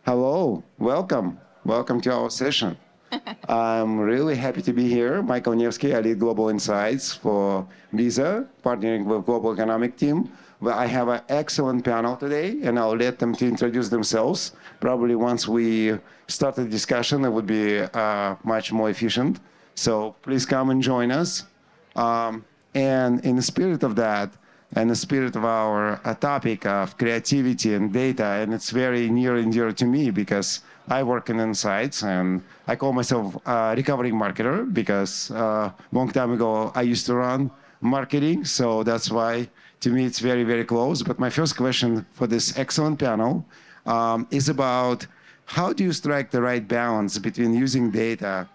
Hello, welcome. Welcome to our session. I'm really happy to be here. Michael Nevski, I lead Global Insights for Visa, partnering with Global Economic Team. Well, I have an excellent panel today, and I'll let them to introduce themselves. Probably once we start the discussion, it would be much more efficient. So please come and join us. And in the spirit of that, and the spirit of our topic of creativity and data, and it's very near and dear to me because I work in insights, and I call myself a recovering marketer because a long time ago I used to run marketing, so that's why to me it's very, very close. But my first question for this excellent panel is about how do you strike the right balance between using data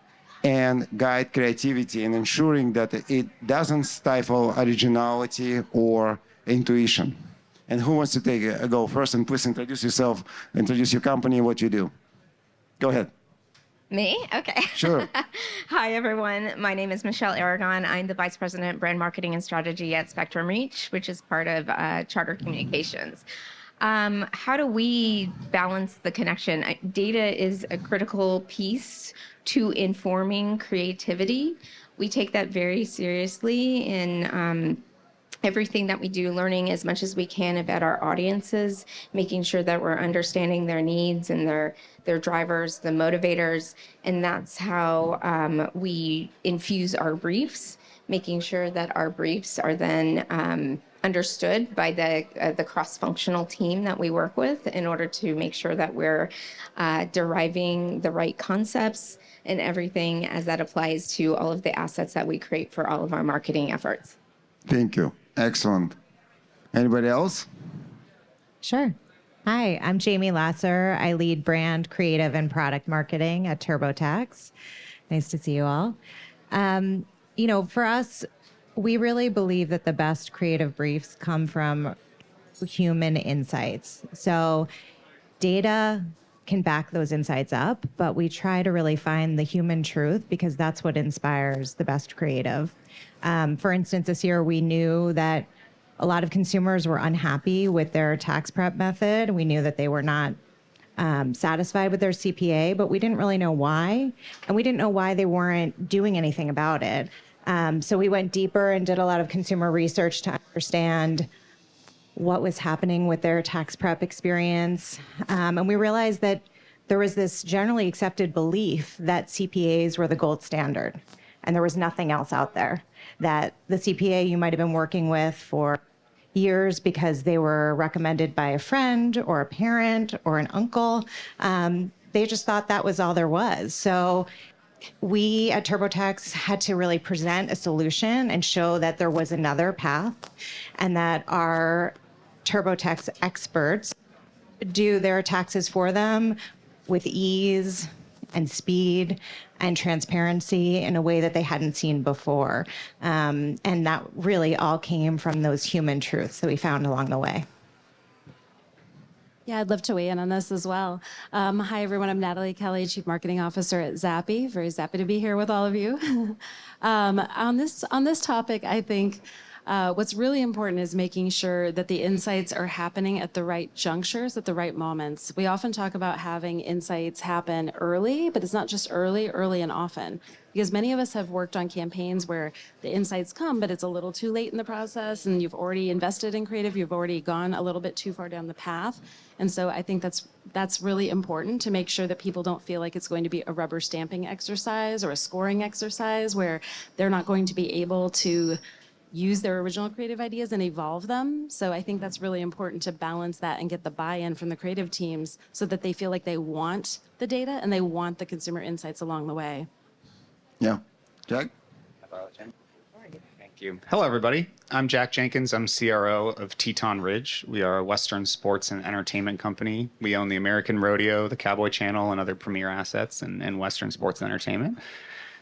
and guide creativity and ensuring that it doesn't stifle originality or intuition. And who wants to take a go first? And please introduce yourself, introduce your company, what you do. Go ahead. Me? Okay. Sure. Hi, everyone. My name is Michelle Aragon. I'm the Vice President, Brand Marketing and Strategy at Spectrum Reach, which is part of Charter Communications. How do we balance the connection? Data is a critical piece to informing creativity. We take that very seriously in everything that we do, learning as much as we can about our audiences, making sure that we're understanding their needs and their drivers, the motivators, and that's how we infuse our briefs, making sure that our briefs are then understood by the cross-functional team that we work with in order to make sure that we're deriving the right concepts and everything as that applies to all of the assets that we create for all of our marketing efforts. Thank you. Excellent. Anybody else? Sure. Hi, I'm Jamie Lasser. I lead brand, creative, and product marketing at TurboTax. Nice to see you all. For us, we really believe that the best creative briefs come from human insights. So data can back those insights up, but we try to really find the human truth because that's what inspires the best creative. For instance, this year we knew that a lot of consumers were unhappy with their tax prep method. We knew that they were not satisfied with their CPA, but we didn't really know why. And we didn't know why they weren't doing anything about it. So we went deeper and did a lot of consumer research to understand what was happening with their tax prep experience. And we realized that there was this generally accepted belief that CPAs were the gold standard, and there was nothing else out there. That the CPA you might have been working with for years because they were recommended by a friend or a parent or an uncle, they just thought that was all there was. So we at TurboTax had to really present a solution and show that there was another path and that our TurboTax experts do their taxes for them with ease and speed and transparency in a way that they hadn't seen before. And that really all came from those human truths that we found along the way. Yeah, I'd love to weigh in on this as well. Hi, everyone. I'm Nataly Kelly, Chief Marketing Officer at Zappi. Very happy to be here with all of you. On this topic, I think what's really important is making sure that the insights are happening at the right junctures, at the right moments. We often talk about having insights happen early, but it's not just early and often. Because many of us have worked on campaigns where the insights come, but it's a little too late in the process, and you've already invested in creative, you've already gone a little bit too far down the path. And so I think that's really important to make sure that people don't feel like it's going to be a rubber stamping exercise or a scoring exercise where they're not going to be able to use their original creative ideas and evolve them. So I think that's really important to balance that and get the buy-in from the creative teams so that they feel like they want the data and they want the consumer insights along the way. Yeah. Jack? Thank you. Hello, everybody. I'm Jack Jenkins. I'm CRO of Teton Ridge. We are a Western sports and entertainment company. We own the American Rodeo, the Cowboy Channel, and other premier assets in Western sports and entertainment.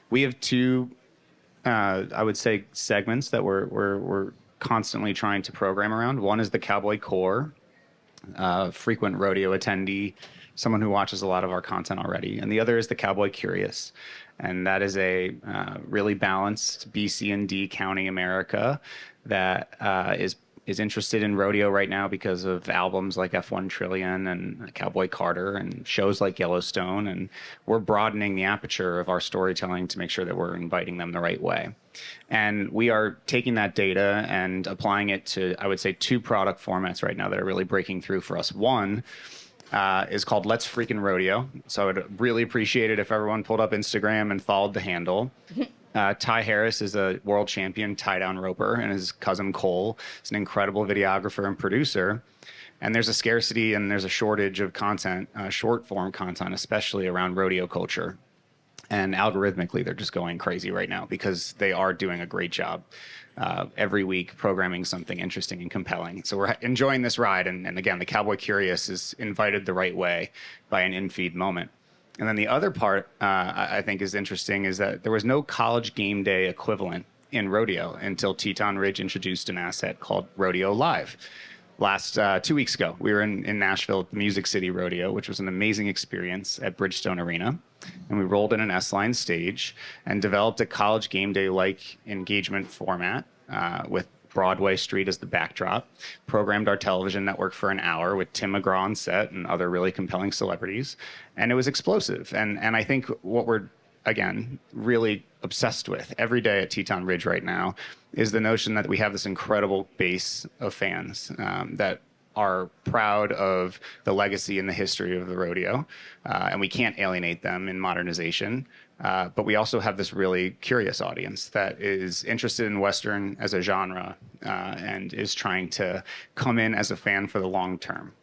We have two, I would say, segments that we're constantly trying to program around. One is the Cowboy Core, frequent rodeo attendee, someone who watches a lot of our content already. And the other is the Cowboy Curious. And that is a really balanced B, C, and D county America that is is interested in rodeo right now because of albums like F1 Trillion and Cowboy Carter and shows like Yellowstone. And we're broadening the aperture of our storytelling to make sure that we're inviting them the right way. And we are taking that data and applying it to, I would say, 2 product formats right now that are really breaking through for us. One is called Let's Freakin' Rodeo. So I would really appreciate it if everyone pulled up Instagram and followed the handle. Ty Harris is a world champion tie-down roper, and his cousin Cole is an incredible videographer and producer. And there's a scarcity and there's a shortage of content, short-form content, especially around rodeo culture. And algorithmically, they're just going crazy right now because they are doing a great job every week programming something interesting and compelling. So we're enjoying this ride. And again, the Cowboy Curious is invited the right way by an in-feed moment. And then the other part I think is interesting is that there was no college game day equivalent in rodeo until Teton Ridge introduced an asset called Rodeo Live. Last 2 weeks ago, we were in Nashville at the Music City Rodeo, which was an amazing experience at Bridgestone Arena. And we rolled in an S-Line stage and developed a college game day-like engagement format with Broadway Street as the backdrop, programmed our television network for an hour with Tim McGraw on set and other really compelling celebrities. And it was explosive. And I think what we're, again, really obsessed with every day at Teton Ridge right now is the notion that we have this incredible base of fans that are proud of the legacy and the history of the rodeo, and we can't alienate them in modernization. But we also have this really curious audience that is interested in Western as a genre and is trying to come in as a fan for the long term.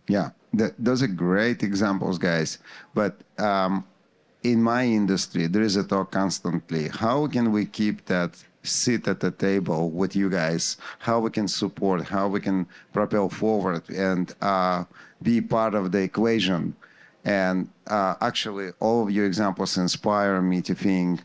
Yeah, those are great examples, guys. But in my industry, there is a talk constantly. How can we keep that seat at the table with you guys? How we can support, how we can propel forward and be part of the equation? And actually, all of your examples inspire me to think,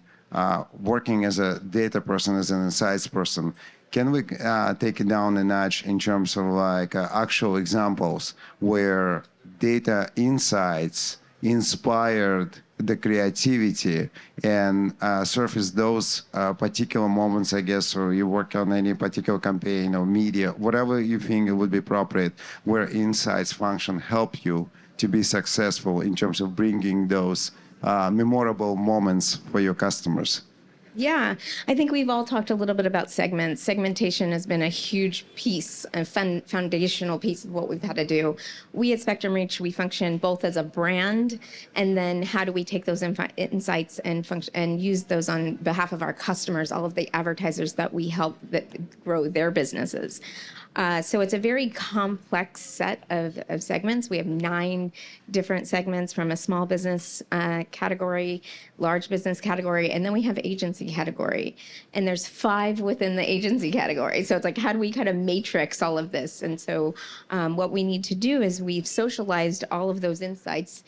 working as a data person, as an insights person, can we take it down a notch in terms of like actual examples where data insights inspired the creativity and surface those particular moments, I guess, or you work on any particular campaign or media, whatever you think it would be appropriate, where insights function help you to be successful in terms of bringing those memorable moments for your customers? Yeah, I think we've all talked a little bit about segments. Segmentation has been a huge piece, a foundational piece of what we've had to do. We at Spectrum Reach, we function both as a brand, and then how do we take those insights and use those on behalf of our customers, all of the advertisers that we help that grow their businesses. So it's a very complex set of segments. We have 9 different segments, from a small business category, large business category, and then we have agency category. And there's 5 within the agency category. So it's like, how do we kind of matrix all of this? And so what we need to do is we've socialized all of those insights,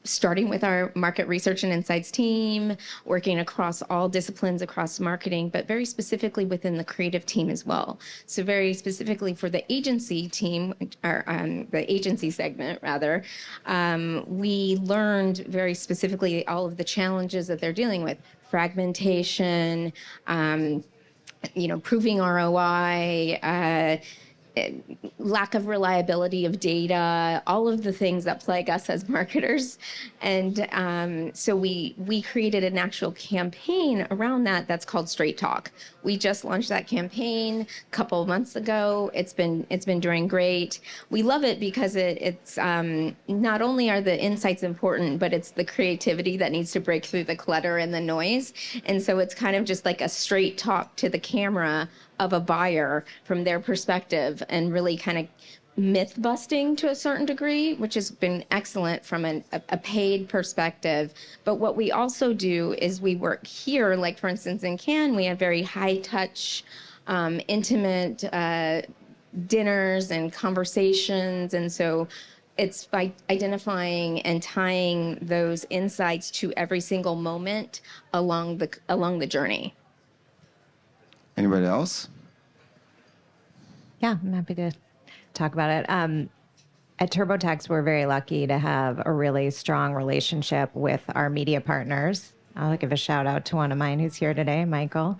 starting with our market research and insights team, working across all disciplines across marketing, but very specifically within the creative team as well. So very specifically for the agency team, or the agency segment rather, we learned very specifically all of the challenges that they're dealing with: fragmentation, proving ROI, lack of reliability of data, all of the things that plague us as marketers. And so we created an actual campaign around that that's called Straight Talk. We just launched that campaign a couple of months ago. It's been doing great. We love it because it's not only are the insights important, but it's the creativity that needs to break through the clutter and the noise. And so it's kind of just like a straight talk to the camera of a buyer from their perspective, and really kind of myth busting to a certain degree, which has been excellent from a paid perspective. But what we also do is we work here, like for instance in Cannes, we have very high touch, intimate dinners and conversations. And so it's by identifying and tying those insights to every single moment along the journey. Anybody else? Yeah, I'm happy to talk about it. At TurboTax, we're very lucky to have a really strong relationship with our media partners. I'll give a shout out to one of mine who's here today, Michael.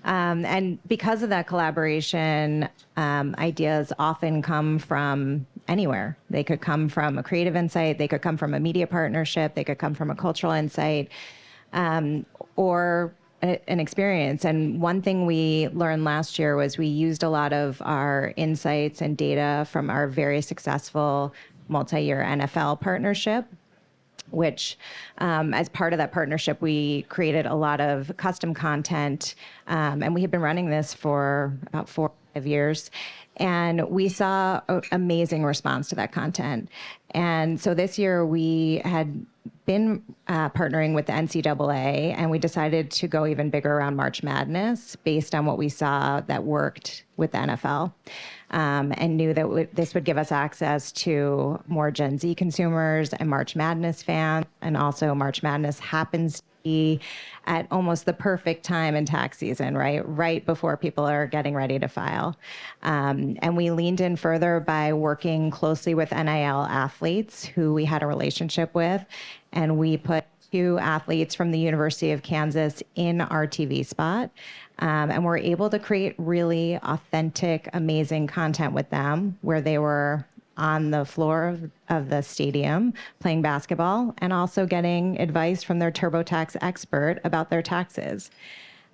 And because of that collaboration, ideas often come from anywhere. They could come from a creative insight, they could come from a media partnership, they could come from a cultural insight, or an experience. And one thing we learned last year was we used a lot of our insights and data from our very successful multi-year NFL partnership, which as part of that partnership, we created a lot of custom content. And we have been running this for about 4 or 5 years. And we saw an amazing response to that content. And so this year we had been partnering with the NCAA, and we decided to go even bigger around March Madness based on what we saw that worked with the NFL, and knew that this would give us access to more Gen Z consumers and March Madness fans. And also March Madness happens to be at almost the perfect time in tax season, right before people are getting ready to file. And we leaned in further by working closely with NIL athletes who we had a relationship with. And we put 2 athletes from the University of Kansas in our TV spot. And we're able to create really authentic, amazing content with them where they were on the floor of the stadium playing basketball and also getting advice from their TurboTax expert about their taxes.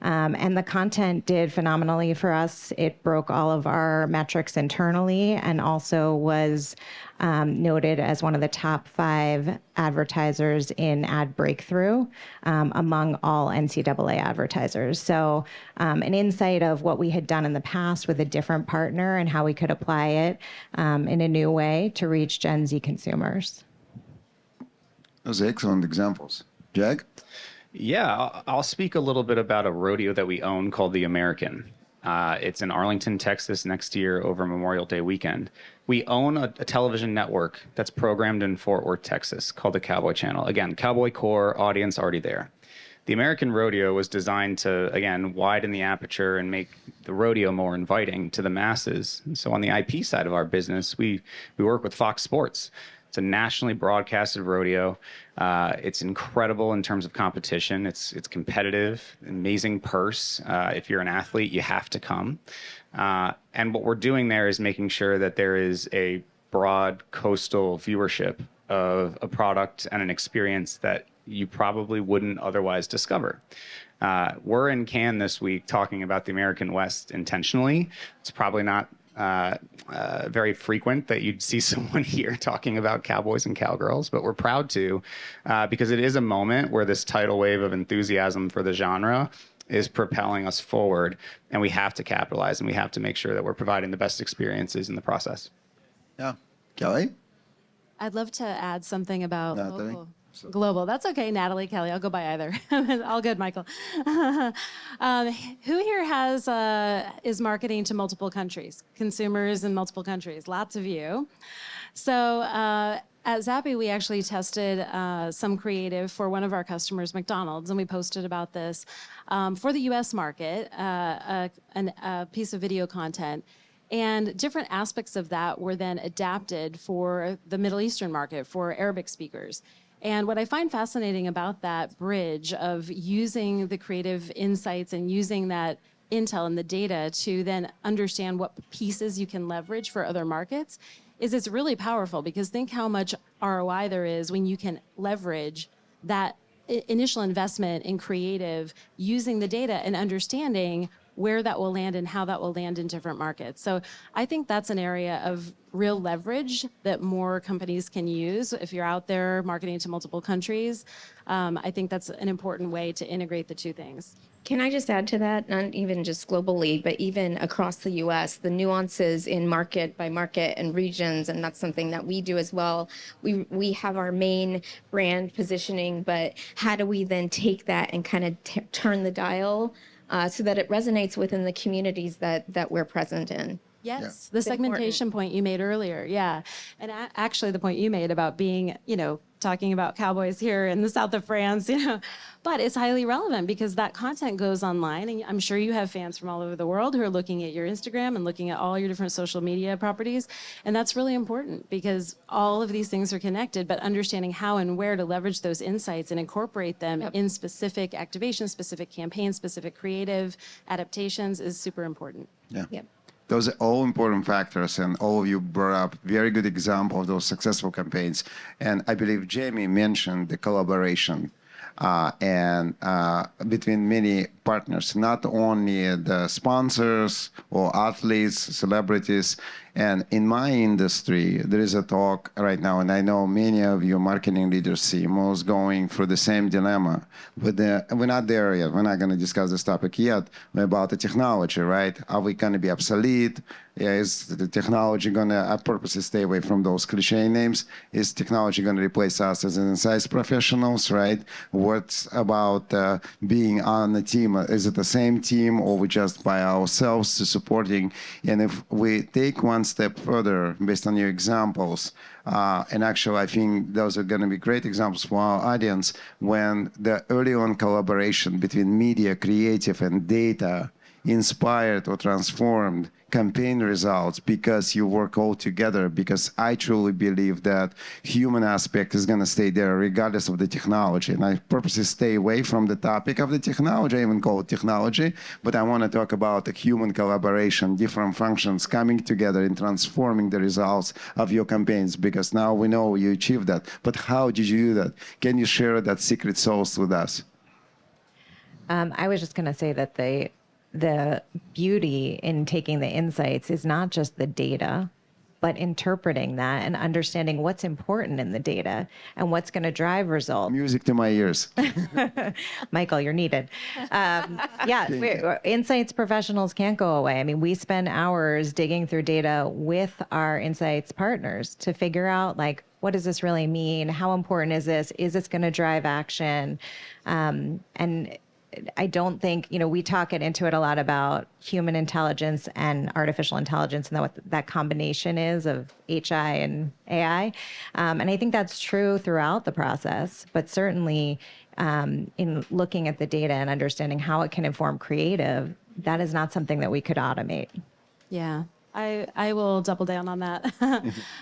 And the content did phenomenally for us. It broke all of our metrics internally and also was noted as one of the top 5 advertisers in ad breakthrough among all NCAA advertisers. So an insight of what we had done in the past with a different partner and how we could apply it in a new way to reach Gen Z consumers. Those are excellent examples. Jack? Yeah, I'll speak a little bit about a rodeo that we own called the American. It's in Arlington, Texas next year over Memorial Day weekend. We own a television network that's programmed in Fort Worth, Texas called the Cowboy Channel. Again, Cowboy core audience already there. The American Rodeo was designed to, again, widen the aperture and make the rodeo more inviting to the masses. And so on the IP side of our business, we work with Fox Sports. It's a nationally broadcasted rodeo. It's incredible in terms of competition. It's competitive, amazing purse. If you're an athlete, you have to come. And what we're doing there is making sure that there is a broad coastal viewership of a product and an experience that you probably wouldn't otherwise discover. We're in Cannes this week talking about the American West intentionally. It's probably not very frequent that you'd see someone here talking about cowboys and cowgirls, but we're proud to because it is a moment where this tidal wave of enthusiasm for the genre is propelling us forward, and we have to capitalize, and we have to make sure that we're providing the best experiences in the process. Yeah. Kelly? I'd love to add something about Nataly? local. Global. That's okay, Natalie, Kelly. I'll go by either. All good, Michael. Who here is marketing to multiple countries, consumers in multiple countries? Lots of you. So at Zappi, we actually tested some creative for one of our customers, McDonald's, and we posted about this for the U.S. market, a piece of video content. And different aspects of that were then adapted for the Middle Eastern market, for Arabic speakers. And what I find fascinating about that bridge of using the creative insights and using that intel and the data to then understand what pieces you can leverage for other markets is it's really powerful, because think how much ROI there is when you can leverage that initial investment in creative using the data and understanding where that will land and how that will land in different markets. So I think that's an area of real leverage that more companies can use. If you're out there marketing to multiple countries, I think that's an important way to integrate the two things. Can I just add to that? Not even just globally, but even across the U.S., the nuances in market by market and regions, and that's something that we do as well. We have our main brand positioning, but how do we then take that and kind of turn the dial so that it resonates within the communities that we're present in? Yes, the segmentation point you made earlier. Yeah. And actually the point you made about being, talking about cowboys here in the south of France, but it's highly relevant because that content goes online. And I'm sure you have fans from all over the world who are looking at your Instagram and looking at all your different social media properties. And that's really important because all of these things are connected, but understanding how and where to leverage those insights and incorporate them in specific activations, specific campaigns, specific creative adaptations is super important. Yeah. Yep. Those are all important factors, and all of you brought up very good example of those successful campaigns. And I believe Jamie mentioned the collaboration and between many partners, not only the sponsors or athletes, celebrities. And in my industry, there is a talk right now, and I know many of you marketing leaders, CMOs, going through the same dilemma. But we're not there yet. We're not going to discuss this topic yet about the technology, right? Are we going to be obsolete? Yeah, is the technology going to, I purposely stay away from those cliche names. Is technology going to replace us as insights professionals, right? What's about being on the team? Is it the same team or we just by ourselves to supporting? And if we take one step further based on your examples, and actually I think those are going to be great examples for our audience when the early on collaboration between media, creative, and data inspired or transformed campaign results because you work all together, because I truly believe that human aspect is going to stay there regardless of the technology. And I purposely stay away from the topic of the technology, I even call it technology, but I want to talk about the human collaboration, different functions coming together and transforming the results of your campaigns, because now we know you achieved that. But how did you do that? Can you share that secret sauce with us? I was just going to say that the beauty in taking the insights is not just the data, but interpreting that and understanding what's important in the data and what's going to drive results. Music to my ears. Michael, you're needed. Insights professionals can't go away. I mean, we spend hours digging through data with our insights partners to figure out, like, what does this really mean? How important is this? Is this going to drive action? And I don't think, we talk at Intuit a lot about human intelligence and artificial intelligence and what that combination is of HI and AI. And I think that's true throughout the process, but certainly in looking at the data and understanding how it can inform creative, that is not something that we could automate. Yeah. I will double down on that.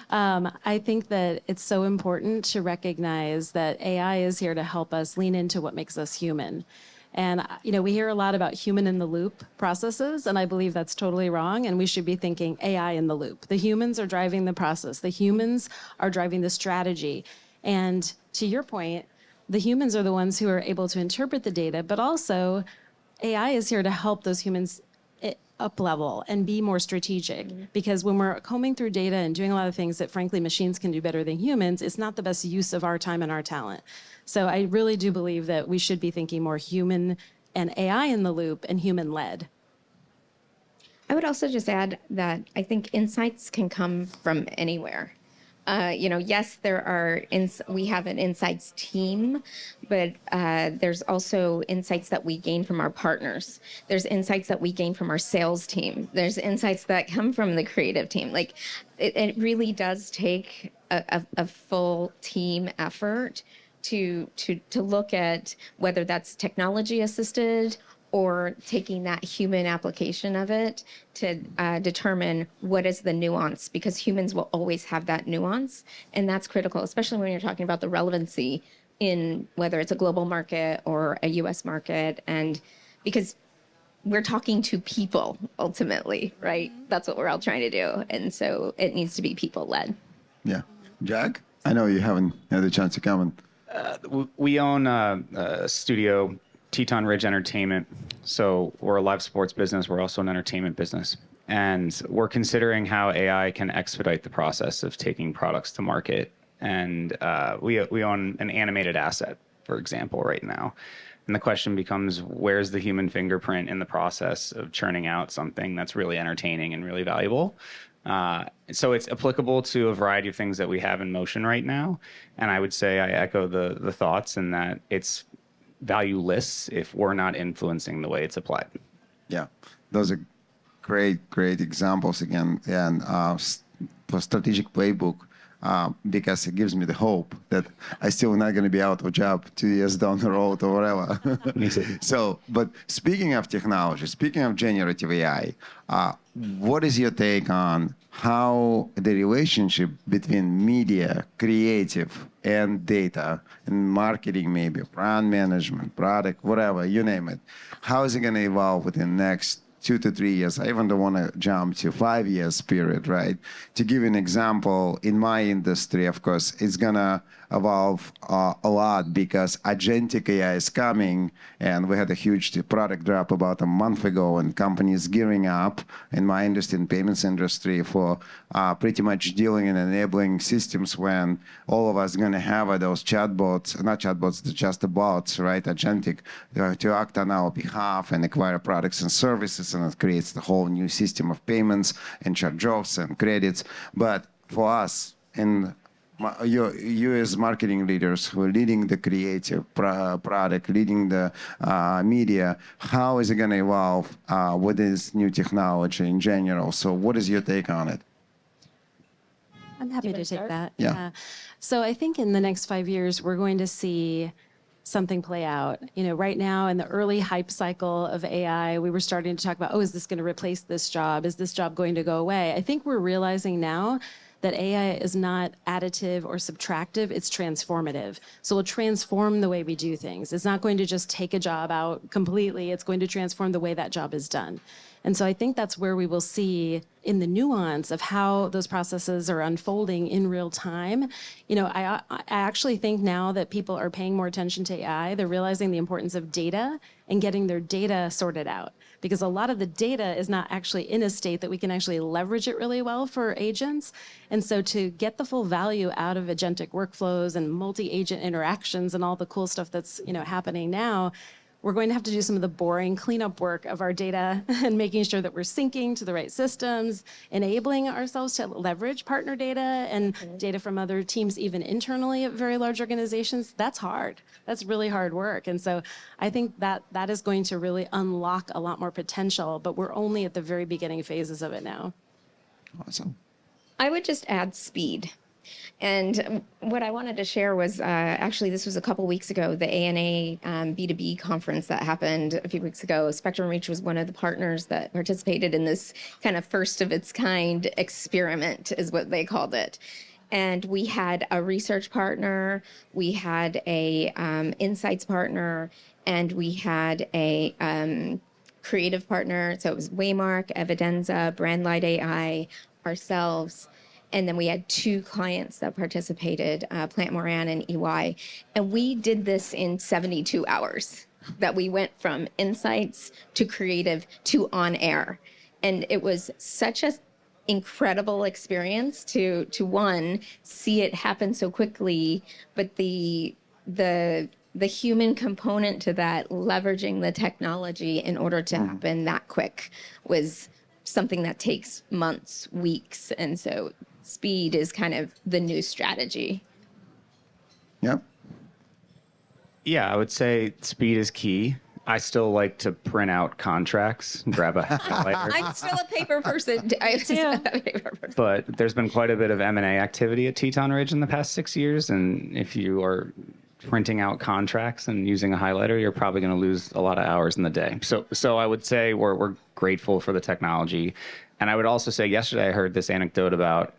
I think that it's so important to recognize that AI is here to help us lean into what makes us human. And, we hear a lot about human in the loop processes, and I believe that's totally wrong. And we should be thinking AI in the loop. The humans are driving the process. The humans are driving the strategy. And to your point, the humans are the ones who are able to interpret the data, but also AI is here to help those humans up level and be more strategic. Mm-hmm. Because when we're combing through data and doing a lot of things that frankly machines can do better than humans, it's not the best use of our time and our talent. So I really do believe that we should be thinking more human and AI in the loop and human led. I would also just add that I think insights can come from anywhere. Yes, we have an insights team, but there's also insights that we gain from our partners. There's insights that we gain from our sales team. There's insights that come from the creative team. Like it really does take a full team effort to look at whether that's technology assisted or taking that human application of it to determine what is the nuance, because humans will always have that nuance. And that's critical, especially when you're talking about the relevancy in whether it's a global market or a US market. And because we're talking to people ultimately, right? That's what we're all trying to do. And so it needs to be people led. Yeah. Jack, I know you haven't had a chance to come. We own a studio, Teton Ridge Entertainment. So we're a live sports business. We're also an entertainment business. And we're considering how AI can expedite the process of taking products to market. And we own an animated asset, for example, right now. And the question becomes, where's the human fingerprint in the process of churning out something that's really entertaining and really valuable? So it's applicable to a variety of things that we have in motion right now. And I would say I echo the thoughts in that it's valueless if we're not influencing the way it's applied. Yeah, those are great examples again, and for strategic playbook, because it gives me the hope that I still not going to be out of job 2 years down the road or whatever. Me too. So, but speaking of technology, speaking of generative AI, what is your take on how the relationship between media, creative, and data, and marketing, maybe brand management, product, whatever, you name it, how is it going to evolve within the next 2 to 3 years? I even don't want to jump to 5 years period, right? To give you an example, in my industry, of course, it's gonna evolve a lot because agentic AI is coming, and we had a huge product drop about a month ago, and companies gearing up in my industry, in payments industry, for pretty much dealing and enabling systems when all of us are gonna have those chatbots, not chatbots, just the bots, right, agentic, to act on our behalf and acquire products and services, and it creates the whole new system of payments and charge-offs and credits. But for us, in you as marketing leaders who are leading the creative product, leading the media, how is it going to evolve with this new technology in general? So what is your take on it? I'm happy to take that. Yeah. So I think in the next 5 years, we're going to see something play out. You know, right now in the early hype cycle of AI, we were starting to talk about, oh, is this going to replace this job? Is this job going to go away? I think we're realizing now that AI is not additive or subtractive, it's transformative. So it'll transform the way we do things. It's not going to just take a job out completely, it's going to transform the way that job is done. And so I think that's where we will see in the nuance of how those processes are unfolding in real time. You know, I actually think now that people are paying more attention to AI, they're realizing the importance of data and getting their data sorted out. Because a lot of the data is not actually in a state that we can actually leverage it really well for agents. And so to get the full value out of agentic workflows and multi-agent interactions and all the cool stuff that's, you know, happening now, we're going to have to do some of the boring cleanup work of our data and making sure that we're syncing to the right systems, enabling ourselves to leverage partner data and data from other teams, even internally at very large organizations. That's hard. That's really hard work. And so I think that that is going to really unlock a lot more potential, but we're only at the very beginning phases of it now. Awesome. I would just add speed. And what I wanted to share was actually, this was a couple weeks ago, the ANA B2B conference that happened a few weeks ago. Spectrum Reach was one of the partners that participated in this kind of first of its kind experiment, is what they called it. And we had a research partner, we had a insights partner, and we had a creative partner. So it was Waymark, Evidenza, Brandlight AI, ourselves. And then we had 2 clients that participated, Plant Moran and EY. And we did this in 72 hours, that we went from insights to creative to on air. And it was such an incredible experience to one, see it happen so quickly, but the human component to that, leveraging the technology in order to happen that quick, was something that takes months, weeks. And so speed is kind of the new strategy. Yep. Yeah, I would say speed is key. I still like to print out contracts, grab a highlighter. I'm still a paper person. But there's been quite a bit of M&A activity at Teton Ridge in the past 6 years. And if you are printing out contracts and using a highlighter, you're probably going to lose a lot of hours in the day. So I would say we're grateful for the technology. And I would also say yesterday I heard this anecdote about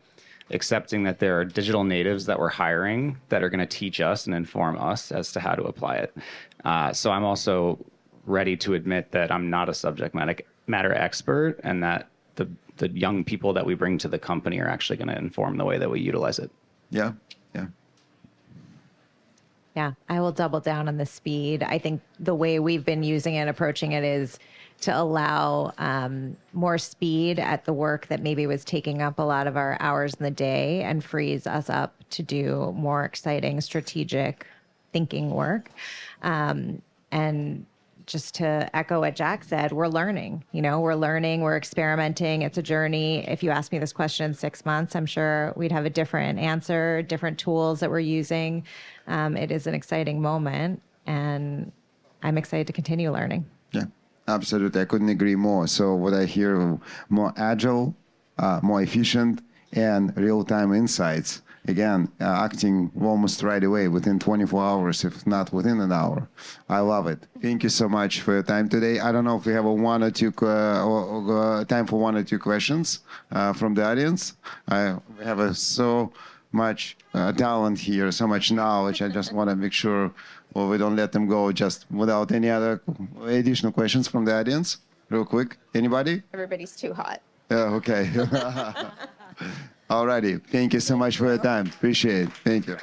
accepting that there are digital natives that we're hiring that are going to teach us and inform us as to how to apply it. So I'm also ready to admit that I'm not a subject matter expert, and that the young people that we bring to the company are actually going to inform the way that we utilize it. Yeah. Yeah. Yeah, I will double down on the speed. I think the way we've been using it, approaching it, is to allow more speed at the work that maybe was taking up a lot of our hours in the day, and frees us up to do more exciting strategic thinking work. And just to echo what Jack said, we're learning, we're experimenting. It's a journey. If you asked me this question in 6 months, I'm sure we'd have a different answer, different tools that we're using. It is an exciting moment, and I'm excited to continue learning. Yeah. Absolutely, I couldn't agree more. So what I hear, more agile, more efficient, and real-time insights. Again, acting almost right away, within 24 hours, if not within an hour. I love it. Thank you so much for your time today. I don't know if we have time for one or two questions from the audience. We have so much talent here, so much knowledge. I just want to make sure we don't let them go just without any other additional questions from the audience. Real quick, anybody? Everybody's too hot. Okay. Alrighty. Thank you so much for your time. Appreciate it. Thank you.